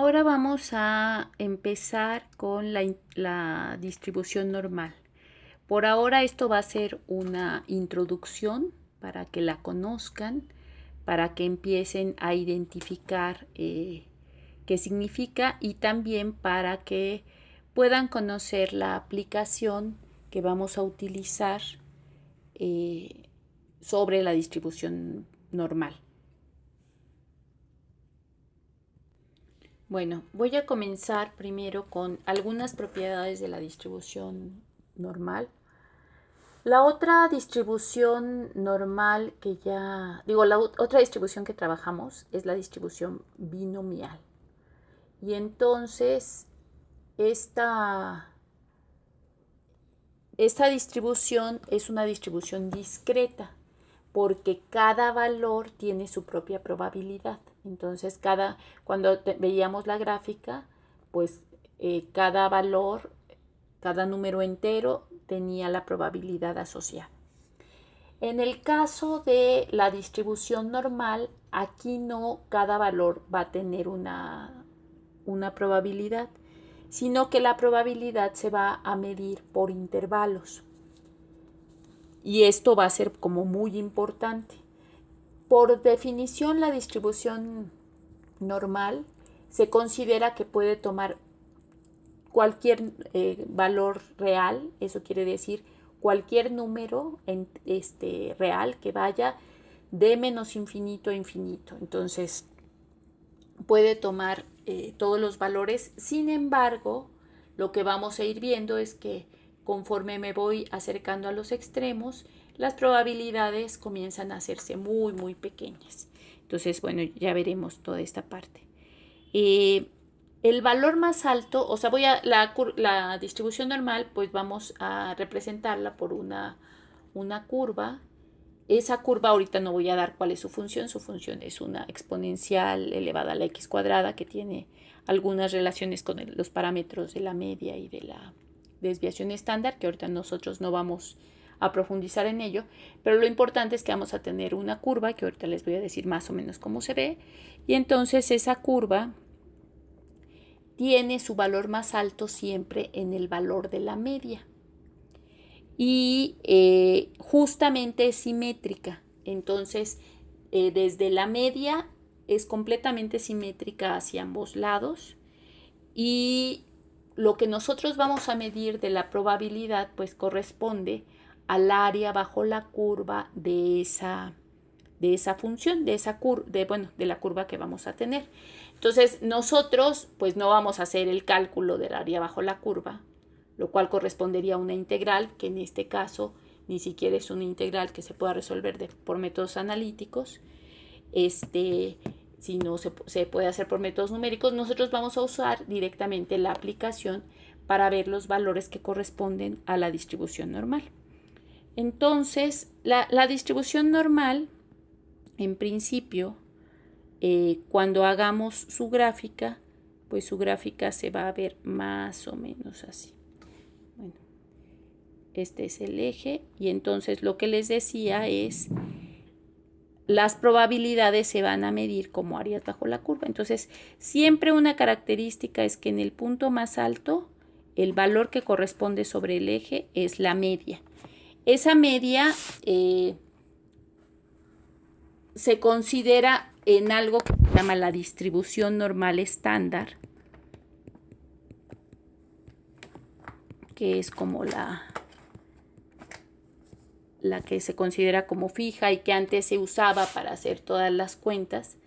Ahora vamos a empezar con la distribución normal. Por ahora esto va a ser una introducción para que la conozcan, para que empiecen a identificar qué significa y también para que puedan conocer la aplicación que vamos a utilizar sobre la distribución normal. Bueno, voy a comenzar primero con algunas propiedades de la distribución normal. La otra distribución normal otra distribución que trabajamos es la distribución binomial. Y entonces, esta, esta distribución es una distribución discreta porque cada valor tiene su propia probabilidad. Entonces, cuando veíamos la gráfica, pues cada valor, cada número entero tenía la probabilidad asociada. En el caso de la distribución normal, aquí no cada valor va a tener una probabilidad, sino que la probabilidad se va a medir por intervalos. Y esto va a ser como muy importante. Por definición, la distribución normal se considera que puede tomar cualquier valor real, eso quiere decir cualquier número real que vaya de menos infinito a infinito. Entonces, puede tomar todos los valores. Sin embargo, lo que vamos a ir viendo es que conforme me voy acercando a los extremos, las probabilidades comienzan a hacerse muy, muy pequeñas. Entonces, bueno, ya veremos toda esta parte. El valor más alto, o sea, la distribución normal, pues vamos a representarla por una curva. Esa curva ahorita no voy a dar cuál es su función. Su función es una exponencial elevada a la x cuadrada que tiene algunas relaciones con los parámetros de la media y de la desviación estándar, que ahorita nosotros no vamos a profundizar en ello, pero lo importante es que vamos a tener una curva, que ahorita les voy a decir más o menos cómo se ve, y entonces esa curva tiene su valor más alto siempre en el valor de la media. Y justamente es simétrica. Entonces, desde la media es completamente simétrica hacia ambos lados. Y lo que nosotros vamos a medir de la probabilidad, pues corresponde al área bajo la curva de esa función, de la curva que vamos a tener. Entonces, nosotros pues no vamos a hacer el cálculo del área bajo la curva, lo cual correspondería a una integral, que en este caso ni siquiera es una integral que se pueda resolver por métodos analíticos, si no se puede hacer por métodos numéricos. Nosotros vamos a usar directamente la aplicación para ver los valores que corresponden a la distribución normal. Entonces, la distribución normal, en principio, cuando hagamos su gráfica, pues su gráfica se va a ver más o menos así. Bueno, este es el eje y entonces lo que les decía es las probabilidades se van a medir como áreas bajo la curva. Entonces, siempre una característica es que en el punto más alto, el valor que corresponde sobre el eje es la media. Esa media se considera en algo que se llama la distribución normal estándar, que es como la que se considera como fija y que antes se usaba para hacer todas las cuentas.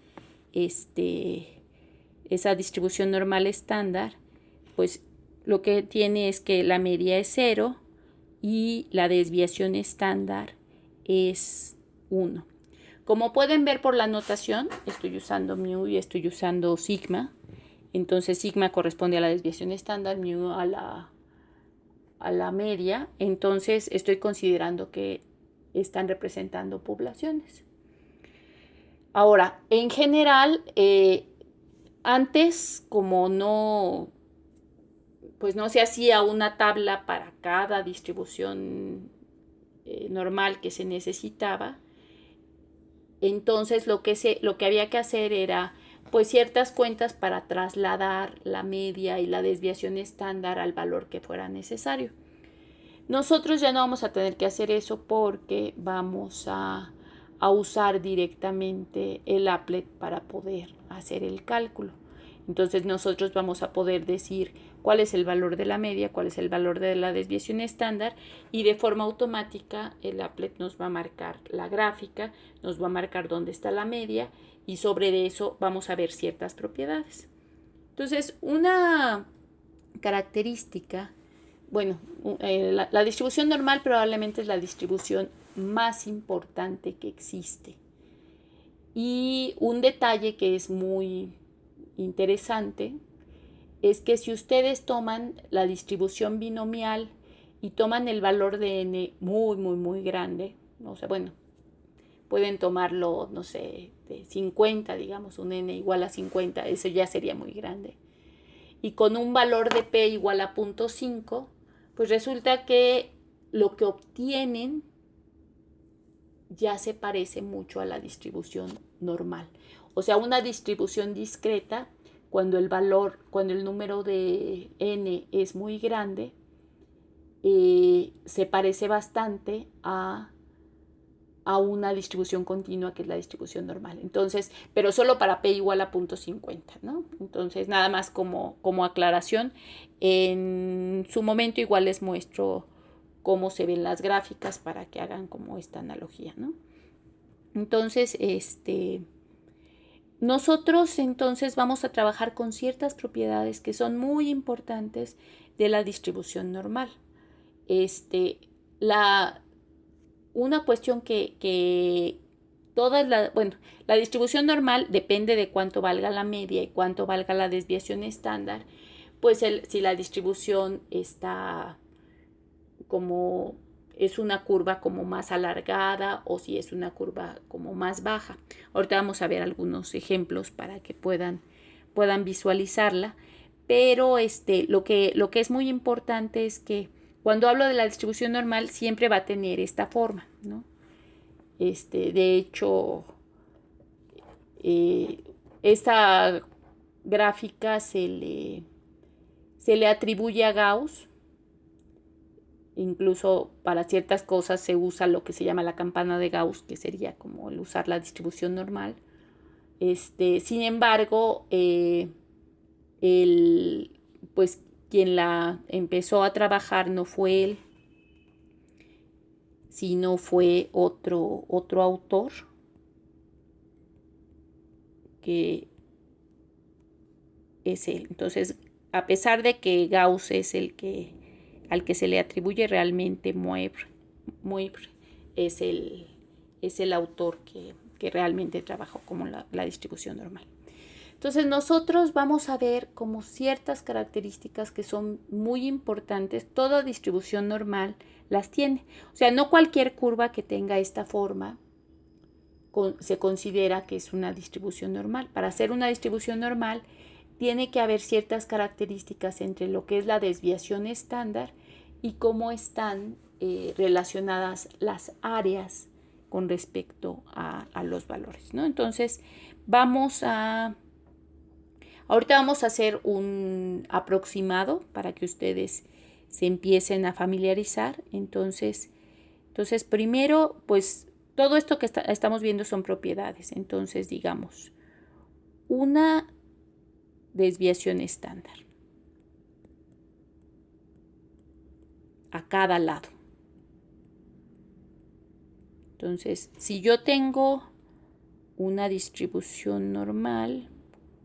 Esa distribución normal estándar, pues lo que tiene es que la media es 0 y la desviación estándar es 1. Como pueden ver por la notación, estoy usando mu y estoy usando sigma. Entonces sigma corresponde a la desviación estándar, mu a la media. Entonces estoy considerando que están representando poblaciones. Ahora, en general, antes, como pues no se hacía una tabla para cada distribución normal que se necesitaba, entonces lo que había que hacer era pues ciertas cuentas para trasladar la media y la desviación estándar al valor que fuera necesario. Nosotros ya no vamos a tener que hacer eso porque vamos a usar directamente el applet para poder hacer el cálculo. Entonces nosotros vamos a poder decir cuál es el valor de la media, cuál es el valor de la desviación estándar, y de forma automática el applet nos va a marcar la gráfica, nos va a marcar dónde está la media, y sobre eso vamos a ver ciertas propiedades. Entonces, una característica, bueno, la distribución normal probablemente es la distribución más importante que existe. Y un detalle que es muy interesante es que si ustedes toman la distribución binomial y toman el valor de n muy grande, o sea, bueno, pueden tomarlo, no sé, de 50, digamos, un n igual a 50, eso ya sería muy grande. Y con un valor de p igual a 0.5, pues resulta que lo que obtienen ya se parece mucho a la distribución normal. O sea, una distribución discreta, cuando el número de n es muy grande, se parece bastante a una distribución continua, que es la distribución normal. Entonces, pero solo para p igual a 0.50, ¿no? Entonces, nada más como aclaración, en su momento igual les muestro cómo se ven las gráficas para que hagan como esta analogía, ¿no? Entonces, nosotros entonces vamos a trabajar con ciertas propiedades que son muy importantes de la distribución normal. Una cuestión que la distribución normal depende de cuánto valga la media y cuánto valga la desviación estándar. Pues si la distribución está como es una curva como más alargada o si es una curva como más baja. Ahorita vamos a ver algunos ejemplos para que puedan visualizarla, pero lo que es muy importante es que cuando hablo de la distribución normal siempre va a tener esta forma, ¿no? De hecho, esta gráfica se le atribuye a Gauss. Incluso para ciertas cosas se usa lo que se llama la campana de Gauss, que sería como el usar la distribución normal. Sin embargo, pues quien la empezó a trabajar no fue él, sino fue otro autor que es él. Entonces, a pesar de que Gauss es al que se le atribuye, realmente Moivre es el autor que realmente trabajó como la distribución normal. Entonces nosotros vamos a ver como ciertas características que son muy importantes. Toda distribución normal las tiene. O sea, no cualquier curva que tenga esta forma se considera que es una distribución normal. Para hacer una distribución normal tiene que haber ciertas características entre lo que es la desviación estándar y cómo están relacionadas las áreas con respecto a los valores, ¿no? Entonces, ahorita vamos a hacer un aproximado para que ustedes se empiecen a familiarizar. Entonces primero, pues, todo esto que estamos viendo son propiedades. Entonces, digamos, una desviación estándar a cada lado. Entonces, si yo tengo una distribución normal,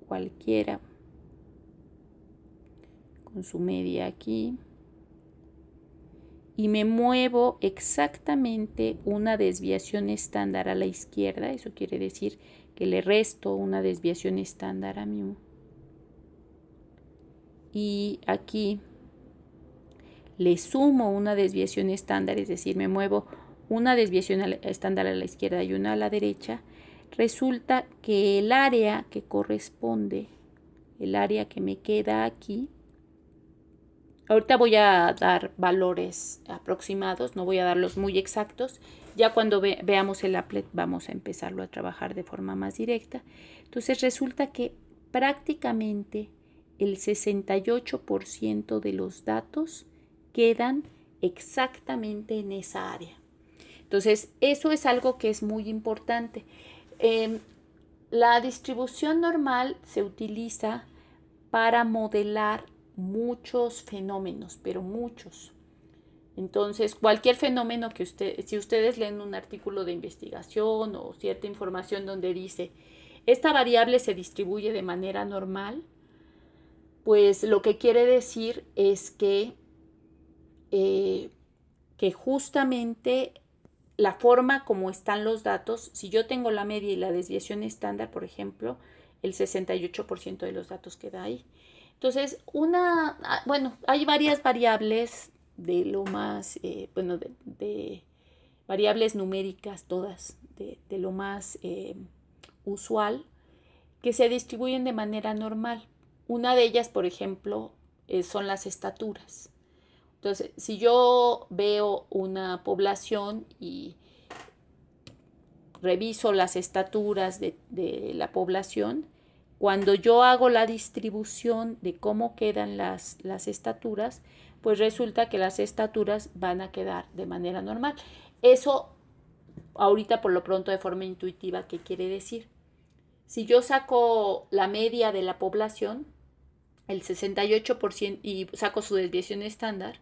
cualquiera, con su media aquí, y me muevo exactamente una desviación estándar a la izquierda, eso quiere decir que le resto una desviación estándar a mu. Y aquí le sumo una desviación estándar, es decir, me muevo una desviación estándar a la izquierda y una a la derecha. Resulta que el área que corresponde, el área que me queda aquí, ahorita voy a dar valores aproximados, no voy a darlos muy exactos. Ya cuando veamos el applet vamos a empezarlo a trabajar de forma más directa. Entonces resulta que prácticamente el 68% de los datos quedan exactamente en esa área. Entonces, eso es algo que es muy importante. La distribución normal se utiliza para modelar muchos fenómenos, pero muchos. Entonces, cualquier fenómeno que si ustedes leen un artículo de investigación o cierta información donde dice, esta variable se distribuye de manera normal, pues lo que quiere decir es que justamente la forma como están los datos, si yo tengo la media y la desviación estándar, por ejemplo, el 68% de los datos queda ahí. Entonces, hay varias variables de lo más, de variables numéricas todas, de lo más usual, que se distribuyen de manera normal. Una de ellas, por ejemplo, son las estaturas. Entonces, si yo veo una población y reviso las estaturas de la población, cuando yo hago la distribución de cómo quedan las estaturas, pues resulta que las estaturas van a quedar de manera normal. Eso, ahorita por lo pronto de forma intuitiva, ¿qué quiere decir? Si yo saco la media de la población, el 68%, y saco su desviación estándar,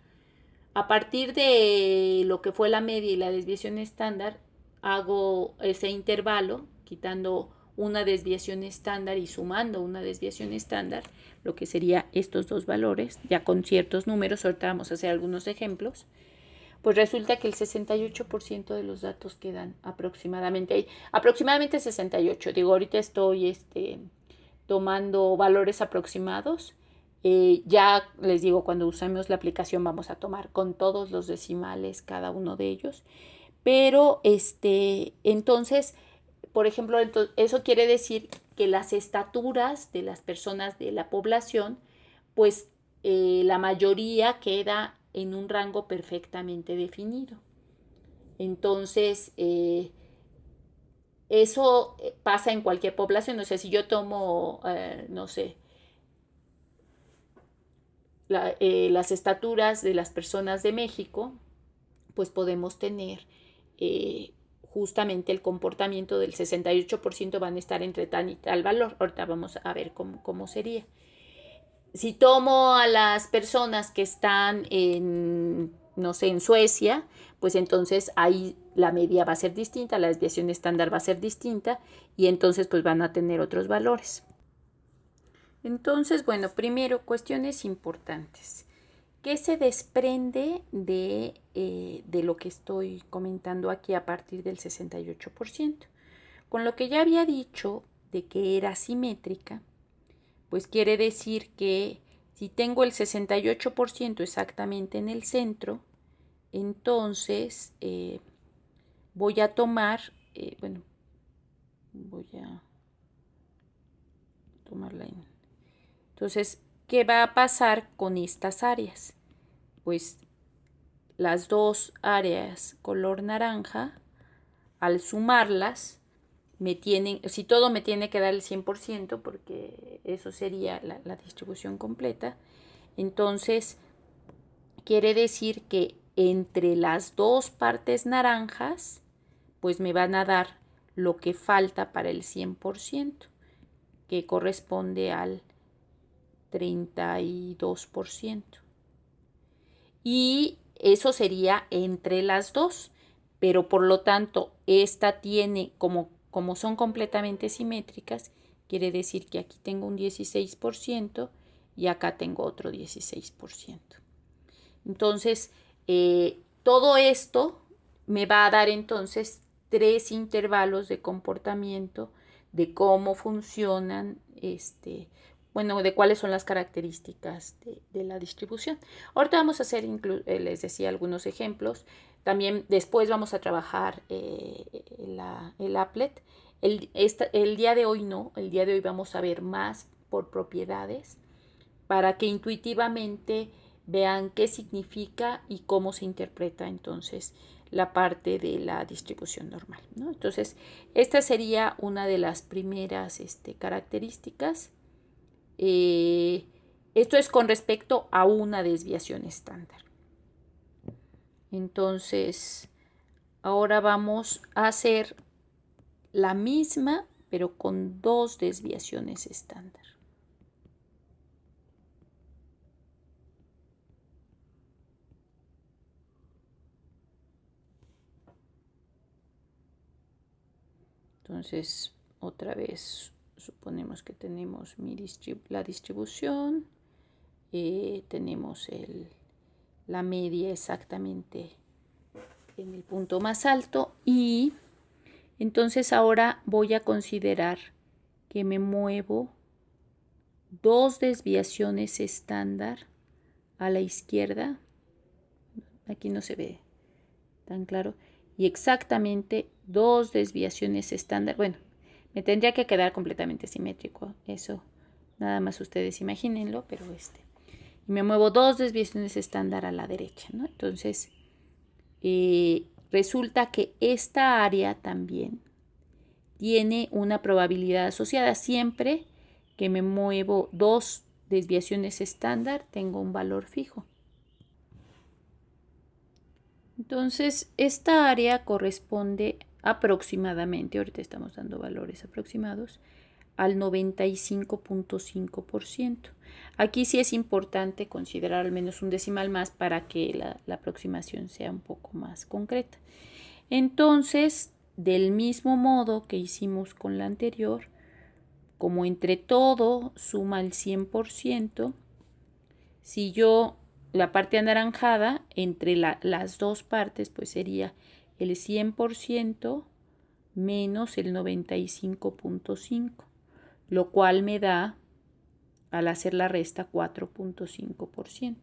a partir de lo que fue la media y la desviación estándar, hago ese intervalo, quitando una desviación estándar y sumando una desviación estándar, lo que sería estos dos valores, ya con ciertos números, ahorita vamos a hacer algunos ejemplos, pues resulta que el 68% de los datos quedan aproximadamente ahí. Aproximadamente 68, digo, ahorita estoy tomando valores aproximados. Ya les digo, cuando usemos la aplicación vamos a tomar con todos los decimales cada uno de ellos. Pero entonces, por ejemplo, eso quiere decir que las estaturas de las personas de la población, pues la mayoría queda en un rango perfectamente definido. Entonces, eso pasa en cualquier población. O sea, si yo tomo, no sé, las estaturas de las personas de México, pues podemos tener justamente el comportamiento del 68% van a estar entre tal y tal valor. Ahorita vamos a ver cómo sería. Si tomo a las personas que están no sé, en Suecia, pues entonces ahí la media va a ser distinta, la desviación estándar va a ser distinta y entonces pues van a tener otros valores. Entonces, bueno, primero, cuestiones importantes. ¿Qué se desprende de lo que estoy comentando aquí a partir del 68%? Con lo que ya había dicho de que era simétrica, pues quiere decir que si tengo el 68% exactamente en el centro, entonces voy a tomar, voy a tomarla en... Entonces, ¿qué va a pasar con estas áreas? Pues las dos áreas color naranja, al sumarlas, si todo me tiene que dar el 100%, porque eso sería la distribución completa, entonces quiere decir que entre las dos partes naranjas, pues me van a dar lo que falta para el 100%, que corresponde al 32%. Y eso sería entre las dos, pero por lo tanto esta tiene, como son completamente simétricas, quiere decir que aquí tengo un 16% y acá tengo otro 16%. Entonces, todo esto me va a dar entonces 3 intervalos de comportamiento de cómo funcionan de cuáles son las características de la distribución. Ahorita vamos a hacer, les decía, algunos ejemplos. También después vamos a trabajar el applet. El día de hoy no, el día de hoy vamos a ver más por propiedades para que intuitivamente vean qué significa y cómo se interpreta entonces la parte de la distribución normal, ¿no? Entonces, esta sería una de las primeras características. Esto es con respecto a una desviación estándar. Entonces, ahora vamos a hacer la misma, pero con dos desviaciones estándar. Entonces, otra vez, suponemos que tenemos la distribución, tenemos la media exactamente en el punto más alto, y entonces ahora voy a considerar que me muevo dos desviaciones estándar a la izquierda. Aquí no se ve tan claro. Y exactamente dos desviaciones estándar. Bueno, me tendría que quedar completamente simétrico. Eso, nada más ustedes imagínenlo, pero y me muevo dos desviaciones estándar a la derecha, ¿no? Entonces, resulta que esta área también tiene una probabilidad asociada. Siempre que me muevo dos desviaciones estándar, tengo un valor fijo. Entonces, esta área corresponde aproximadamente, ahorita estamos dando valores aproximados, al 95.5%. Aquí sí es importante considerar al menos un decimal más para que la aproximación sea un poco más concreta. Entonces, del mismo modo que hicimos con la anterior, como entre todo suma el 100%, si yo la parte anaranjada entre las dos partes, pues sería el 100% menos el 95.5, lo cual me da, al hacer la resta, 4.5%.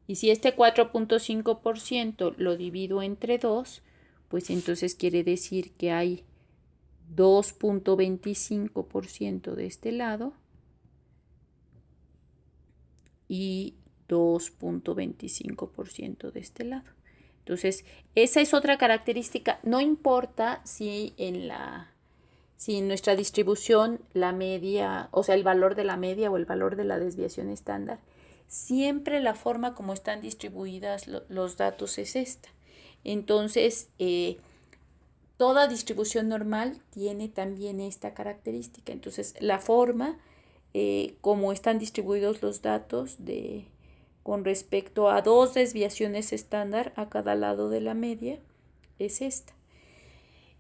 Y si este 4.5% lo divido entre 2, pues entonces quiere decir que hay 2.25% de este lado y 2.25% de este lado. Entonces, esa es otra característica. No importa si en nuestra distribución la media, o sea, el valor de la media o el valor de la desviación estándar, siempre la forma como están distribuidas los datos es esta. Entonces, toda distribución normal tiene también esta característica. Entonces, la forma como están distribuidos los datos con respecto a dos desviaciones estándar a cada lado de la media es esta.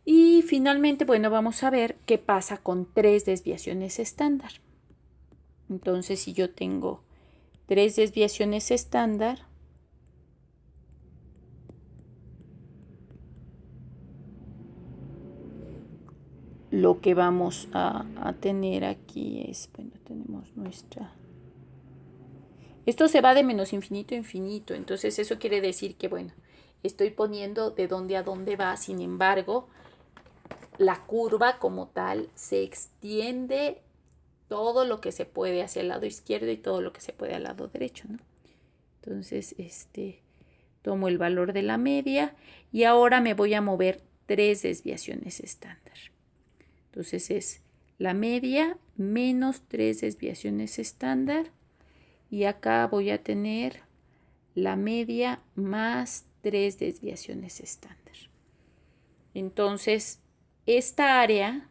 Y finalmente, bueno, vamos a ver qué pasa con tres desviaciones estándar. Entonces, si yo tengo tres desviaciones estándar, lo que vamos a tener aquí es, bueno, tenemos nuestra... Esto se va de menos infinito a infinito, entonces eso quiere decir que, bueno, estoy poniendo de dónde a dónde va, sin embargo, la curva como tal se extiende todo lo que se puede hacia el lado izquierdo y todo lo que se puede al lado derecho, ¿no? Entonces, tomo el valor de la media y ahora me voy a mover tres desviaciones estándar. Entonces es la media menos tres desviaciones estándar y acá voy a tener la media más tres desviaciones estándar. Entonces, esta área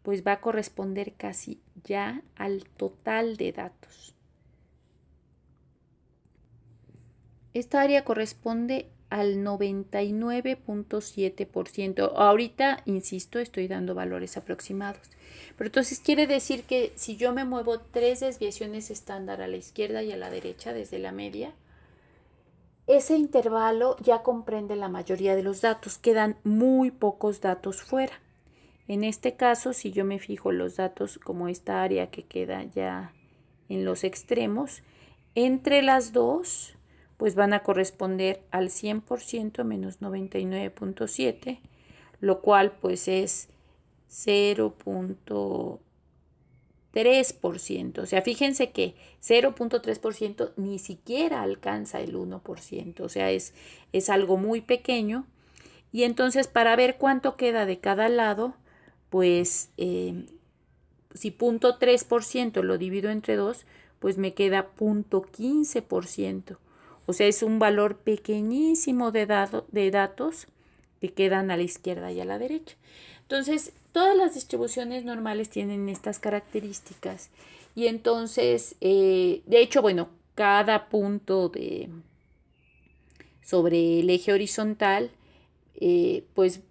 pues va a corresponder casi ya al total de datos. Esta área corresponde al 99.7%. Ahorita, insisto, estoy dando valores aproximados. Pero entonces quiere decir que si yo me muevo tres desviaciones estándar a la izquierda y a la derecha desde la media, ese intervalo ya comprende la mayoría de los datos. Quedan muy pocos datos fuera. En este caso, si yo me fijo los datos como esta área que queda ya en los extremos, entre las dos, pues van a corresponder al 100% menos 99.7, lo cual pues es 0.0 0.3%. O sea, fíjense que 0.3% ni siquiera alcanza el 1%. O sea, es algo muy pequeño. Y entonces, para ver cuánto queda de cada lado, pues si 0.3% lo divido entre 2, pues me queda 0.15%. O sea, es un valor pequeñísimo de datos que quedan a la izquierda y a la derecha. Entonces, todas las distribuciones normales tienen estas características. Y entonces, de hecho, bueno, cada punto sobre el eje horizontal, pues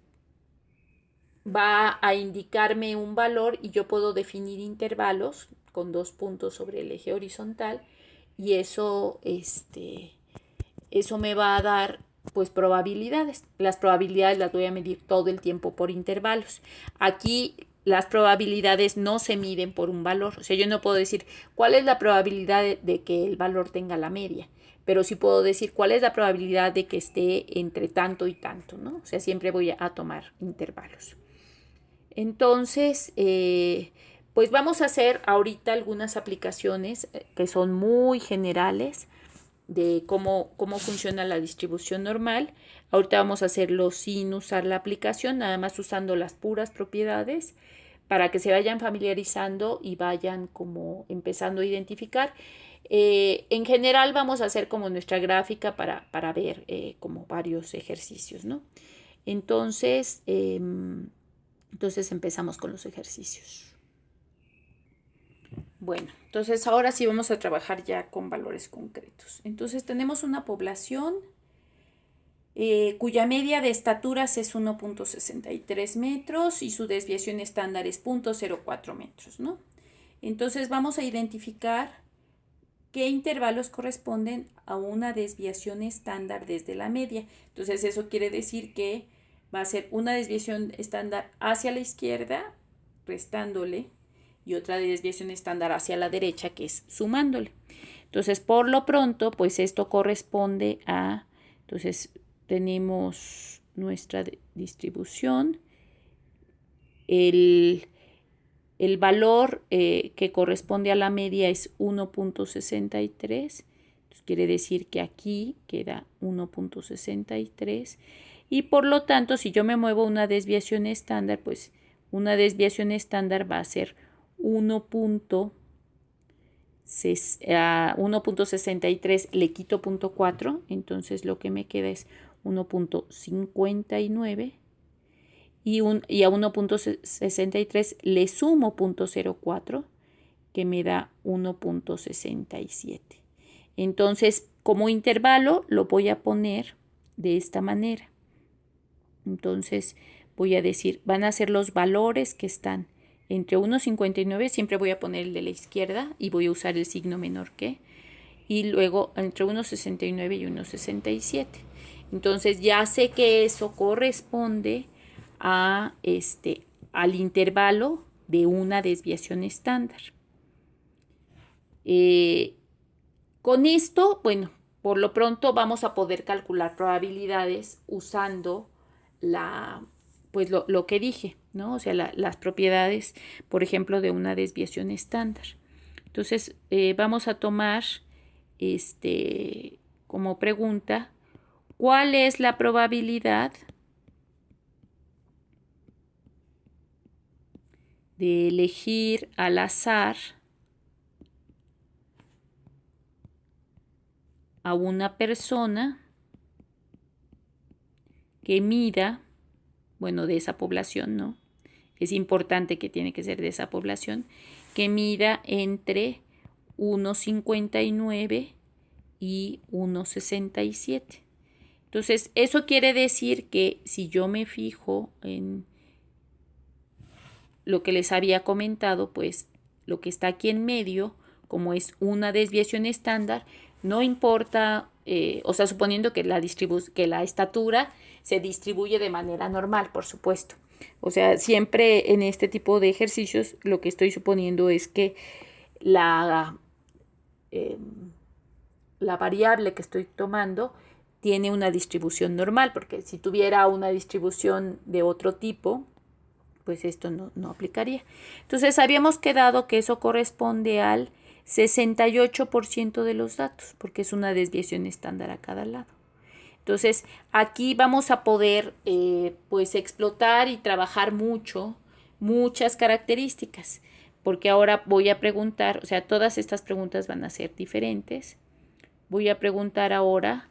va a indicarme un valor y yo puedo definir intervalos con 2 puntos sobre el eje horizontal y eso me va a dar pues probabilidades. Las probabilidades las voy a medir todo el tiempo por intervalos. Aquí las probabilidades no se miden por un valor. O sea, yo no puedo decir cuál es la probabilidad de que el valor tenga la media, pero sí puedo decir cuál es la probabilidad de que esté entre tanto y tanto, ¿no? O sea, siempre voy a tomar intervalos. Entonces, pues vamos a hacer ahorita algunas aplicaciones que son muy generales de cómo funciona la distribución normal. Ahorita vamos a hacerlo sin usar la aplicación, nada más usando las puras propiedades para que se vayan familiarizando y vayan como empezando a identificar. En general vamos a hacer como nuestra gráfica para ver como varios ejercicios, ¿no? Entonces, empezamos con los ejercicios. Bueno, entonces ahora sí vamos a trabajar ya con valores concretos. Entonces tenemos una población cuya media de estaturas es 1.63 metros y su desviación estándar es 0.04 metros, ¿no? Entonces vamos a identificar qué intervalos corresponden a una desviación estándar desde la media. Entonces eso quiere decir que va a ser una desviación estándar hacia la izquierda, restándole, y otra desviación estándar hacia la derecha, que es sumándole. Entonces, por lo pronto, pues esto corresponde a, entonces tenemos nuestra distribución, el valor que corresponde a la media es 1.63, quiere decir que aquí queda 1.63 y por lo tanto si yo me muevo una desviación estándar, pues una desviación estándar va a ser 1.63 le quito 0.4, entonces lo que me queda es 1.59 y a 1.63 le sumo 0.04 que me da 1.67. Entonces, como intervalo lo voy a poner de esta manera. Entonces, voy a decir, van a ser los valores que están entre 1.59, siempre voy a poner el de la izquierda y voy a usar el signo menor que, y luego entre 1.69 y 1.67. Entonces, ya sé que eso corresponde a al intervalo de una desviación estándar. Con esto, bueno, por lo pronto vamos a poder calcular probabilidades usando pues lo que dije, ¿no? O sea, las propiedades, por ejemplo, de una desviación estándar. Entonces, vamos a tomar como pregunta, ¿cuál es la probabilidad de elegir al azar a una persona que mida, bueno, de esa población, ¿no? Es importante que tiene que ser de esa población, que mida entre 1.59 y 1.67. Entonces, eso quiere decir que si yo me fijo en lo que les había comentado, pues lo que está aquí en medio, como es una desviación estándar, no importa, o sea, suponiendo que la estatura se distribuye de manera normal, por supuesto. O sea, siempre en este tipo de ejercicios lo que estoy suponiendo es que la variable que estoy tomando tiene una distribución normal, porque si tuviera una distribución de otro tipo, pues esto no aplicaría. Entonces habíamos quedado que eso corresponde al 68% de los datos, porque es una desviación estándar a cada lado. Entonces aquí vamos a poder pues explotar y trabajar muchas características, porque ahora voy a preguntar, o sea, todas estas preguntas van a ser diferentes. Voy a preguntar ahora,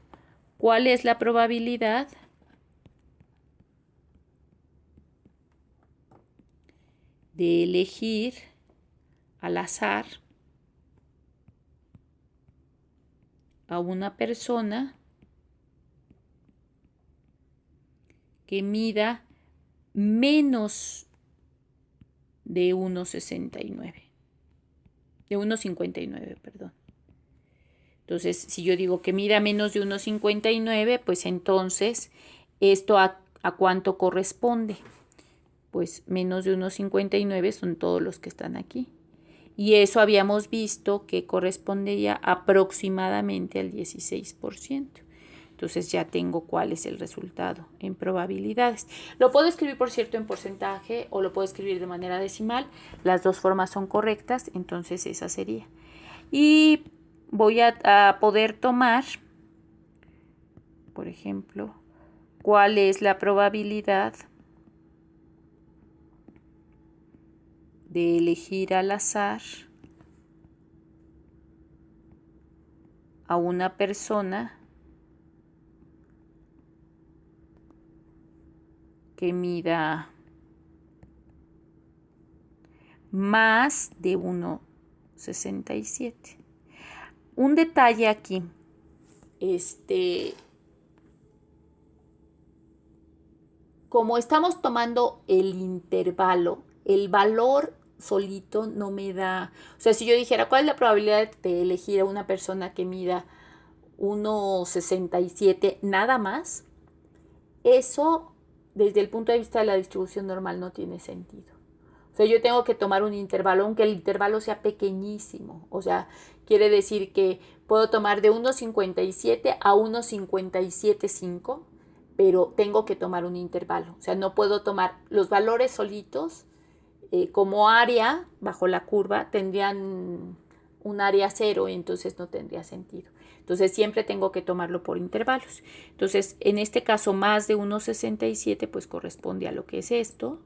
¿cuál es la probabilidad de elegir al azar a una persona que mida menos de 1,69? De 1,59, perdón. Entonces, si yo digo que mida menos de 1,59, pues entonces, ¿esto a cuánto corresponde? Pues menos de 1,59 son todos los que están aquí. Y eso habíamos visto que correspondería aproximadamente al 16%. Entonces ya tengo cuál es el resultado en probabilidades. Lo puedo escribir, por cierto, en porcentaje o lo puedo escribir de manera decimal. Las dos formas son correctas, entonces esa sería. Y voy a poder tomar, por ejemplo, cuál es la probabilidad de elegir al azar a una persona que mida más de 1,67. Un detalle aquí, como estamos tomando el intervalo, el valor solito no me da, o sea, si yo dijera, ¿cuál es la probabilidad de elegir a una persona que mida 1,67 nada más? Eso, desde el punto de vista de la distribución normal, no tiene sentido. O sea, yo tengo que tomar un intervalo, aunque el intervalo sea pequeñísimo. O sea, quiere decir que puedo tomar de 1,57 a 1,575, pero tengo que tomar un intervalo. O sea, no puedo tomar los valores solitos como área bajo la curva, tendrían un área cero y entonces no tendría sentido. Entonces siempre tengo que tomarlo por intervalos. Entonces, en este caso, más de 1,67 pues corresponde a lo que es esto.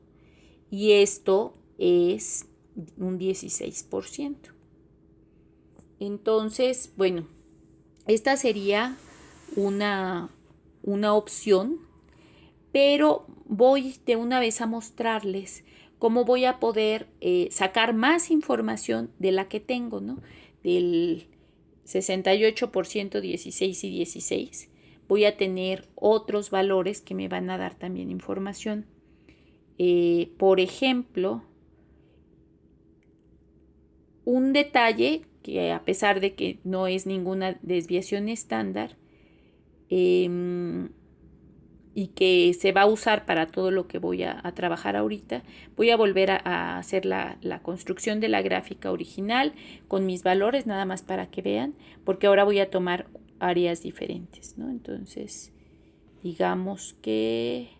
Y esto es un 16%. Entonces, bueno, esta sería una opción, pero voy de una vez a mostrarles cómo voy a poder sacar más información de la que tengo, ¿no? Del 68%, 16 y 16. Voy a tener otros valores que me van a dar también información. Por ejemplo, un detalle que a pesar de que no es ninguna desviación estándar y que se va a usar para todo lo que voy a trabajar ahorita, voy a volver a hacer la construcción de la gráfica original con mis valores nada más para que vean, porque ahora voy a tomar áreas diferentes, ¿no? Entonces, digamos que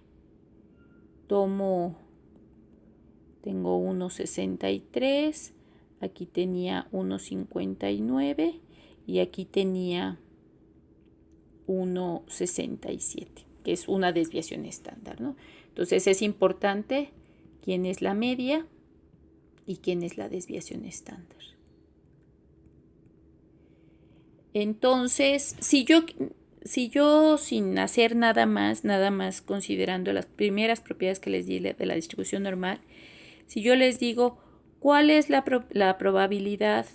tengo 1,63, aquí tenía 1,59 y aquí tenía 1,67, que es una desviación estándar, ¿no? Entonces es importante quién es la media y quién es la desviación estándar. Entonces, si yo sin hacer nada más considerando las primeras propiedades que les di de la distribución normal, si yo les digo, ¿cuál es la probabilidad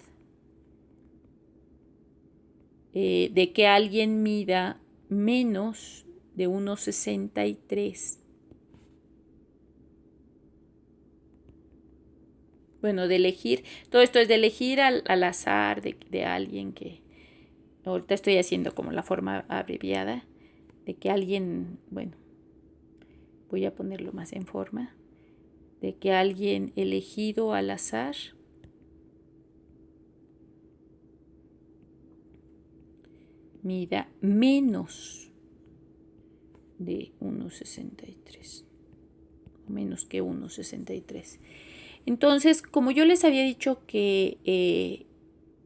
de que alguien mida menos de 1,63? Bueno, de elegir, todo esto es de elegir al azar de alguien que, ahorita estoy haciendo como la forma abreviada, de que alguien, bueno, voy a ponerlo más en forma, de que alguien elegido al azar mida menos de 1,63. menos que 1,63. Entonces, como yo les había dicho que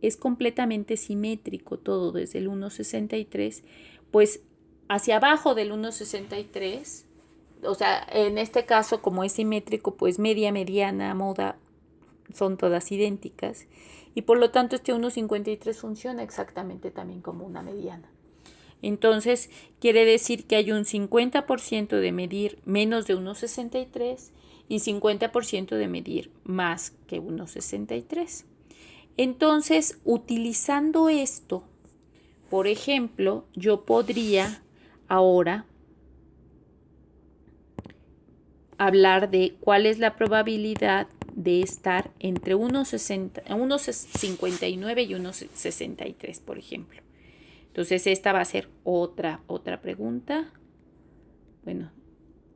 es completamente simétrico todo desde el 1,63, pues hacia abajo del 1,63, o sea, en este caso como es simétrico, pues media, mediana, moda, son todas idénticas. Y por lo tanto este 1,53 funciona exactamente también como una mediana. Entonces, quiere decir que hay un 50% de medir menos de 1,63 y 50% de medir más que 1,63. Entonces, utilizando esto, por ejemplo, yo podría ahora hablar de cuál es la probabilidad de estar entre 1,59 y 1,63, por ejemplo. Entonces esta va a ser otra pregunta. Bueno,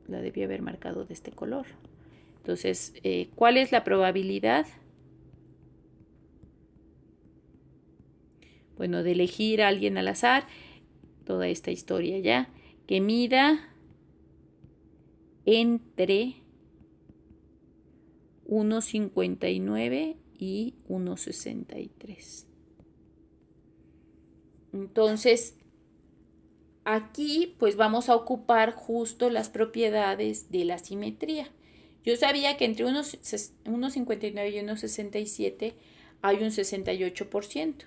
la debí haber marcado de este color. Entonces, ¿cuál es la probabilidad? Bueno, de elegir a alguien al azar, toda esta historia ya, que mida entre 1,59 y 1,63. Entonces, aquí pues vamos a ocupar justo las propiedades de la simetría. Yo sabía que entre 1,59 y 1,67 hay un 68%.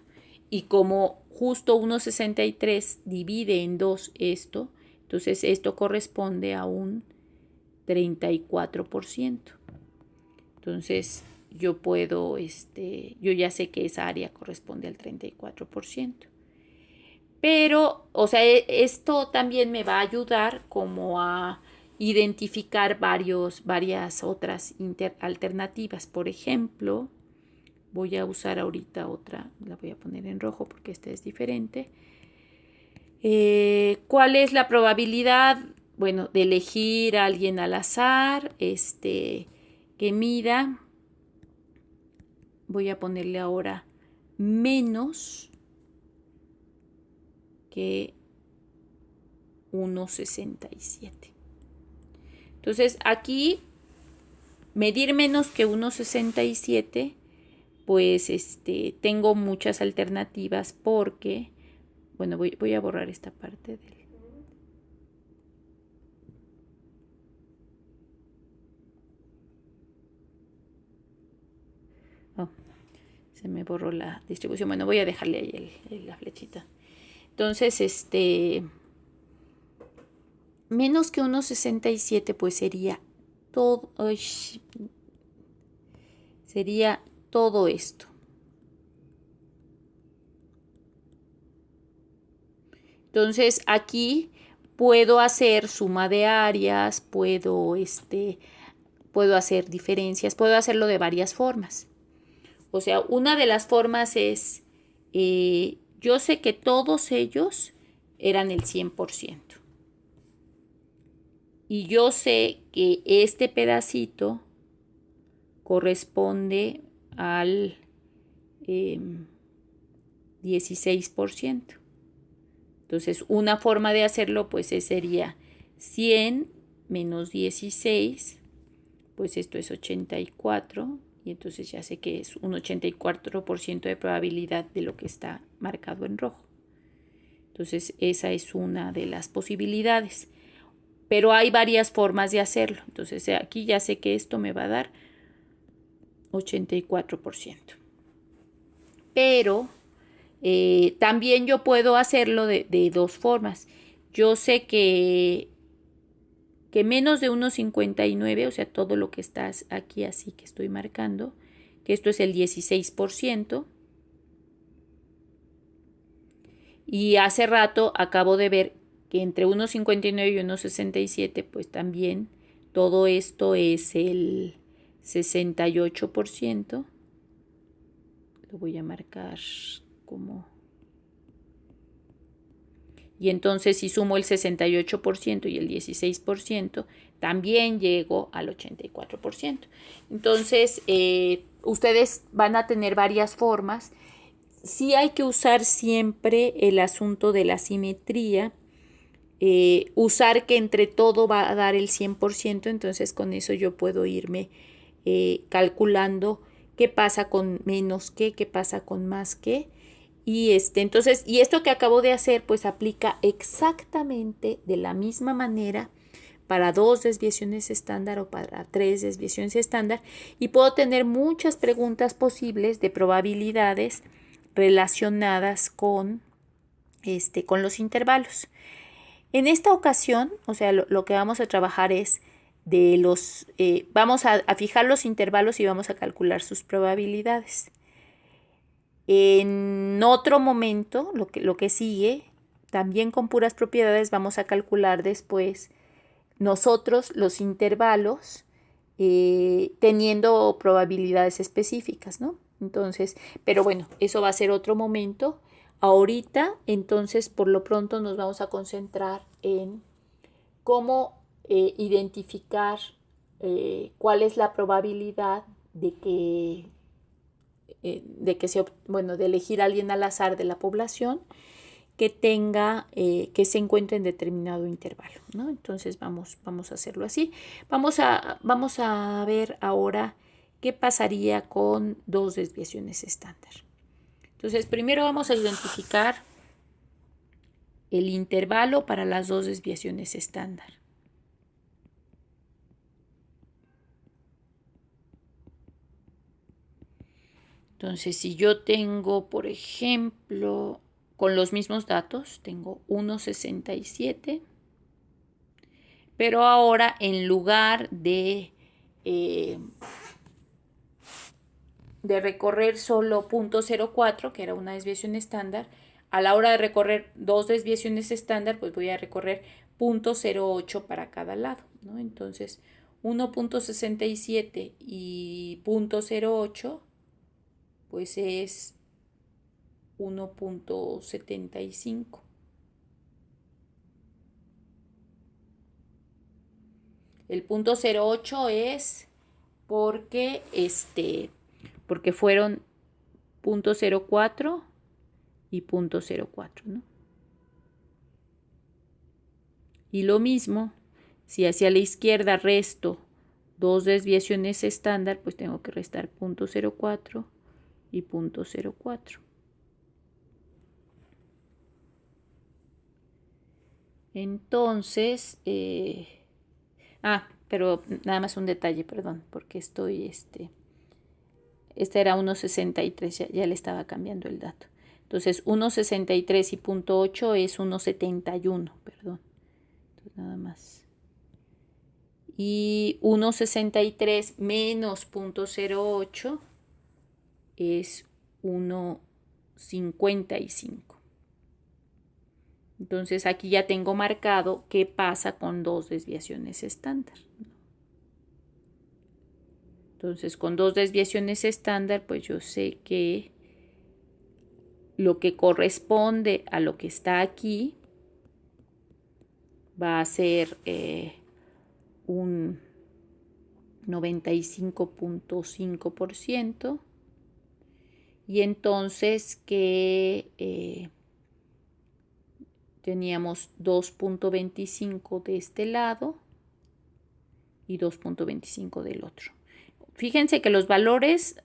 Y como justo 1,63 divide en 2 esto, entonces esto corresponde a un 34%. Entonces yo puedo, yo ya sé que esa área corresponde al 34%. Pero, o sea, esto también me va a ayudar como a identificar varias otras alternativas. Por ejemplo, voy a usar ahorita otra, la voy a poner en rojo porque esta es diferente. ¿Cuál es la probabilidad? Bueno, de elegir a alguien al azar, que mida, voy a ponerle ahora menos que 1,67. Entonces aquí medir menos que 1,67, pues tengo muchas alternativas porque, bueno, voy a borrar esta parte del... Oh, se me borró la distribución. Bueno, voy a dejarle ahí la flechita. Entonces, menos que 1,67 pues sería todo, sería todo esto. Entonces aquí puedo hacer suma de áreas, puedo hacer diferencias, puedo hacerlo de varias formas. O sea, una de las formas es, yo sé que todos ellos eran el 100%. Y yo sé que este pedacito corresponde al 16%. Entonces, una forma de hacerlo, pues sería 100 menos 16, pues esto es 84, y entonces ya sé que es un 84% de probabilidad de lo que está marcado en rojo. Entonces, esa es una de las posibilidades. Pero hay varias formas de hacerlo. Entonces, aquí ya sé que esto me va a dar 84%. Pero también yo puedo hacerlo de dos formas. Yo sé que menos de 1,59, o sea, todo lo que está aquí así que estoy marcando, que esto es el 16%. Y hace rato acabo de ver que entre 1,59 y 1,67, pues también todo esto es el 68%. Lo voy a marcar como... Y entonces si sumo el 68% y el 16%, también llego al 84%. Entonces, ustedes van a tener varias formas. Sí hay que usar siempre el asunto de la simetría, usar que entre todo va a dar el 100%, entonces con eso yo puedo irme calculando qué pasa con menos qué pasa con más qué. Y entonces, y esto que acabo de hacer, pues aplica exactamente de la misma manera para 2 desviaciones estándar o para 3 desviaciones estándar, y puedo tener muchas preguntas posibles de probabilidades relacionadas con los intervalos. En esta ocasión, o sea, lo que vamos a trabajar es vamos a fijar los intervalos y vamos a calcular sus probabilidades. En otro momento, lo que sigue, también con puras propiedades, vamos a calcular después nosotros los intervalos teniendo probabilidades específicas, ¿no? Entonces, pero bueno, eso va a ser otro momento. Ahorita, entonces, por lo pronto nos vamos a concentrar en cómo identificar cuál es la probabilidad de que de elegir a alguien al azar de la población que tenga, que se encuentre en determinado intervalo, ¿no? Entonces vamos a hacerlo así. Vamos a ver ahora qué pasaría con 2 desviaciones estándar. Entonces primero vamos a identificar el intervalo para las 2 desviaciones estándar. Entonces, si yo tengo, por ejemplo, con los mismos datos, tengo 1,67, pero ahora en lugar de recorrer solo 0,04, que era una desviación estándar, a la hora de recorrer 2 desviaciones estándar, pues voy a recorrer 0,08 para cada lado, ¿no? Entonces, 1,67 y 0,08, pues es 1,75. El 0,08 es porque fueron 0,04 y 0,04, ¿no? Y lo mismo, si hacia la izquierda resto 2 desviaciones estándar, pues tengo que restar 0,04 y 0,04. Entonces, pero nada más un detalle, perdón, porque estoy, este era 1,63, ya le estaba cambiando el dato. Entonces, 1,63 y 0,8 es 1,71, perdón. Entonces, nada más. Y 1,63 menos 0,08 es 1,55. Entonces, aquí ya tengo marcado qué pasa con 2 desviaciones estándar. Entonces, con 2 desviaciones estándar, pues yo sé que lo que corresponde a lo que está aquí va a ser un 95,5%, y entonces que teníamos 2,25 de este lado y 2,25 del otro. Fíjense que los valores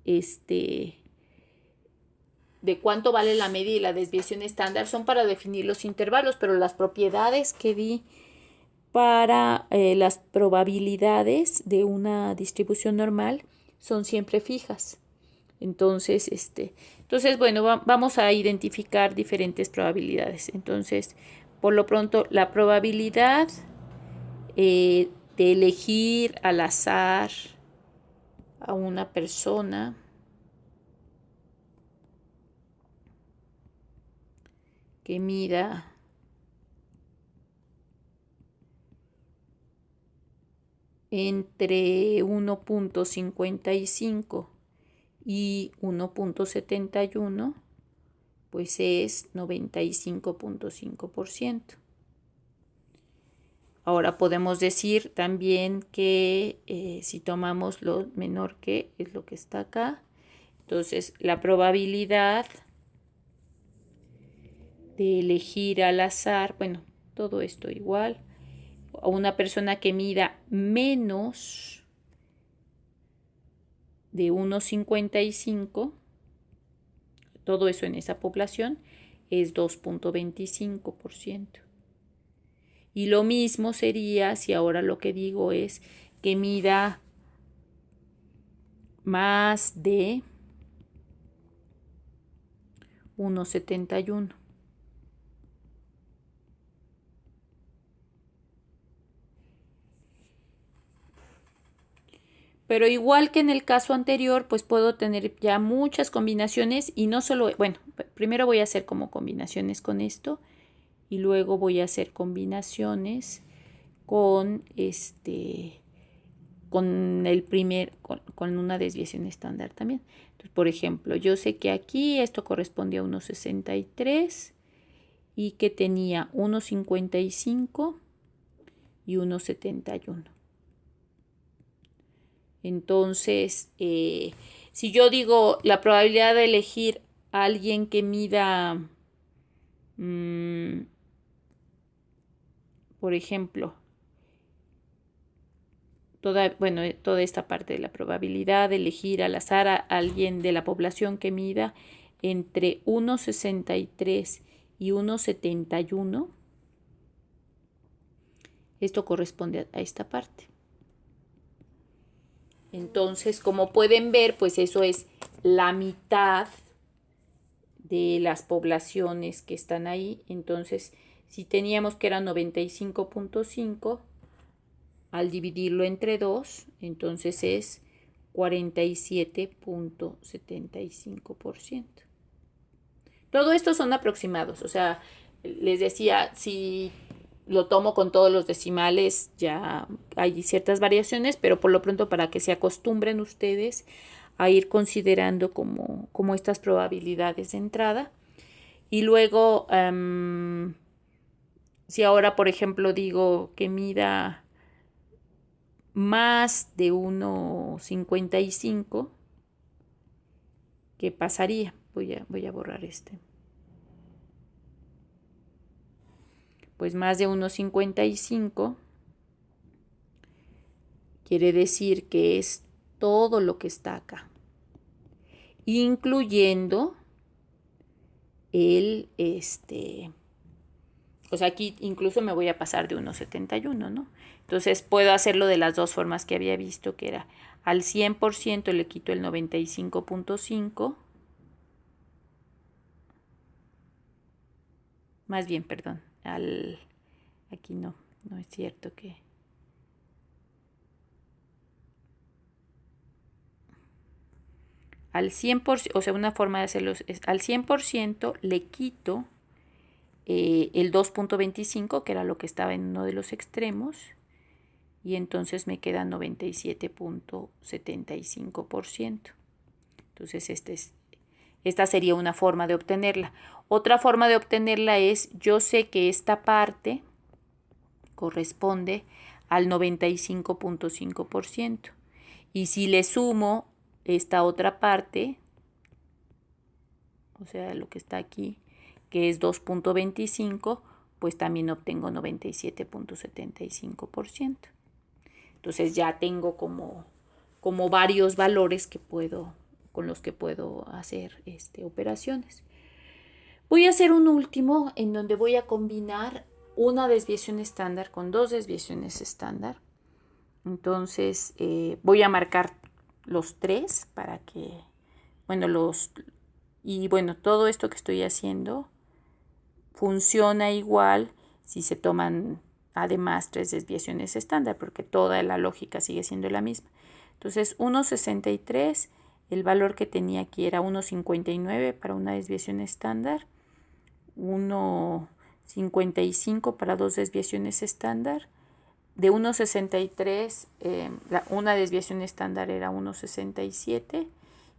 de cuánto vale la media y la desviación estándar son para definir los intervalos, pero las propiedades que di para las probabilidades de una distribución normal son siempre fijas. Entonces, bueno, vamos a identificar diferentes probabilidades. Entonces, por lo pronto, la probabilidad de elegir al azar a una persona que mida entre 1,55 y 1,71, pues es 95,5%. Ahora podemos decir también que si tomamos lo menor que es lo que está acá, entonces la probabilidad de elegir al azar, bueno, todo esto igual. A una persona que mida menos de 1,55, todo eso en esa población es 2,25%. Y lo mismo sería si ahora lo que digo es que mida más de 1,71. Pero igual que en el caso anterior, pues puedo tener ya muchas combinaciones y no solo, bueno, primero voy a hacer como combinaciones con esto y luego voy a hacer combinaciones con con una desviación estándar también. Entonces, por ejemplo, yo sé que aquí esto corresponde a 1,63 y que tenía 1,55 y 1,71. Entonces, si yo digo la probabilidad de elegir a alguien que mida, por ejemplo, toda esta parte de la probabilidad de elegir al azar a alguien de la población que mida entre 1,63 y 1,71, esto corresponde a esta parte. Entonces, como pueden ver, pues eso es la mitad de las poblaciones que están ahí. Entonces, si teníamos que era 95,5, al dividirlo entre 2, entonces es 47,75%. Todo esto son aproximados, o sea, les decía, si lo tomo con todos los decimales, ya hay ciertas variaciones, pero por lo pronto para que se acostumbren ustedes a ir considerando como estas probabilidades de entrada. Y luego, si ahora, por ejemplo, digo que mida más de 1,55, ¿qué pasaría? Voy a borrar este. Pues más de 1,55 quiere decir que es todo lo que está acá, incluyendo el, o sea, aquí incluso me voy a pasar de 1,71, ¿no? Entonces puedo hacerlo de las dos formas que había visto, que era al 100% le quito el 95,5, más bien, perdón, aquí no es cierto que... Al 100%, o sea, una forma de hacerlo es al 100% le quito el 2,25, que era lo que estaba en uno de los extremos, y entonces me queda 97,75%. Entonces esta sería una forma de obtenerla. Otra forma de obtenerla es, yo sé que esta parte corresponde al 95,5%. Y si le sumo esta otra parte, o sea, lo que está aquí, que es 2,25, pues también obtengo 97,75%. Entonces ya tengo como varios valores con los que puedo hacer operaciones. Voy a hacer un último en donde voy a combinar una desviación estándar con dos desviaciones estándar. Entonces voy a marcar los tres para que, todo esto que estoy haciendo funciona igual si se toman además tres desviaciones estándar, porque toda la lógica sigue siendo la misma. Entonces 1,63, el valor que tenía aquí era 1,59 para una desviación estándar, 1,55 para dos desviaciones estándar. De 1,63, una desviación estándar era 1,67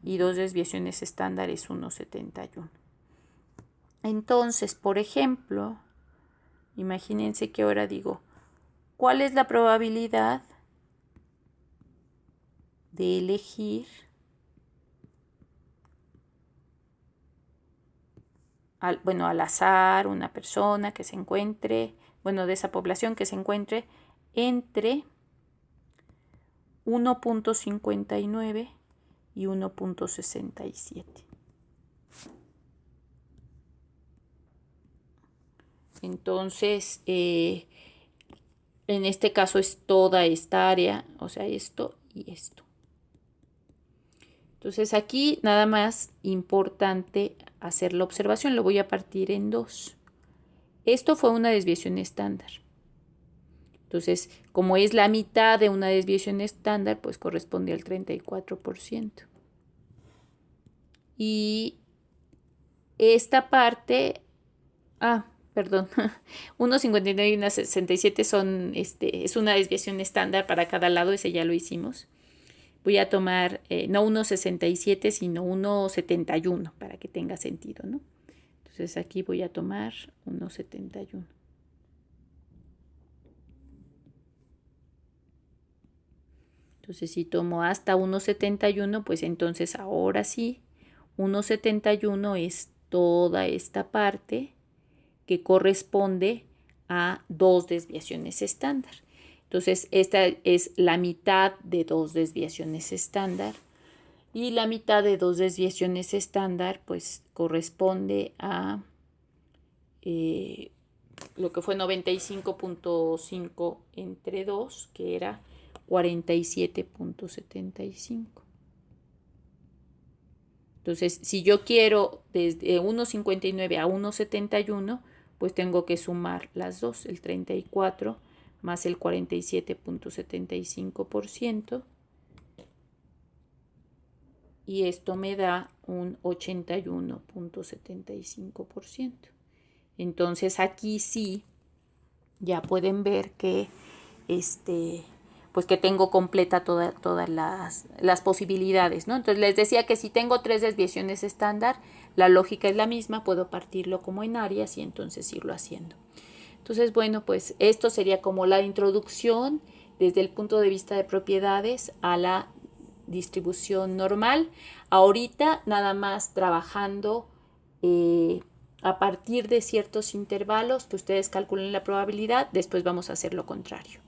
y dos desviaciones estándar es 1,71. Entonces, por ejemplo, imagínense que ahora digo, ¿cuál es la probabilidad de elegir al azar una persona que se encuentre, bueno, de esa población que se encuentre entre 1.59 y 1.67. Entonces, en este caso es toda esta área, o sea, esto y esto. Entonces aquí nada más importante hacer la observación, lo voy a partir en dos. Esto fue una desviación estándar. Entonces, como es la mitad de una desviación estándar, pues corresponde al 34%. Y esta parte, perdón, 1.59 y 1.67 son, es una desviación estándar para cada lado, ese ya lo hicimos. Voy a tomar no 1.67, sino 1.71 para que tenga sentido, ¿no? Entonces aquí voy a tomar 1.71. Entonces si tomo hasta 1.71, pues entonces ahora sí, 1.71 es toda esta parte que corresponde a dos desviaciones estándar. Entonces esta es la mitad de dos desviaciones estándar. Y la mitad de dos desviaciones estándar pues corresponde a lo que fue 95.5 entre 2, que era 47.75. Entonces, si yo quiero desde 1.59 a 1.71, pues tengo que sumar las dos, el 34 más el 47.75%. Y esto me da un 81.75%. Entonces aquí sí ya pueden ver que pues que tengo completa todas las posibilidades, ¿no? Entonces les decía que si tengo tres desviaciones estándar, la lógica es la misma, puedo partirlo como en áreas y entonces irlo haciendo. Entonces, bueno, pues esto sería como la introducción desde el punto de vista de propiedades a la distribución normal. Ahorita nada más trabajando a partir de ciertos intervalos que ustedes calculen la probabilidad, después vamos a hacer lo contrario.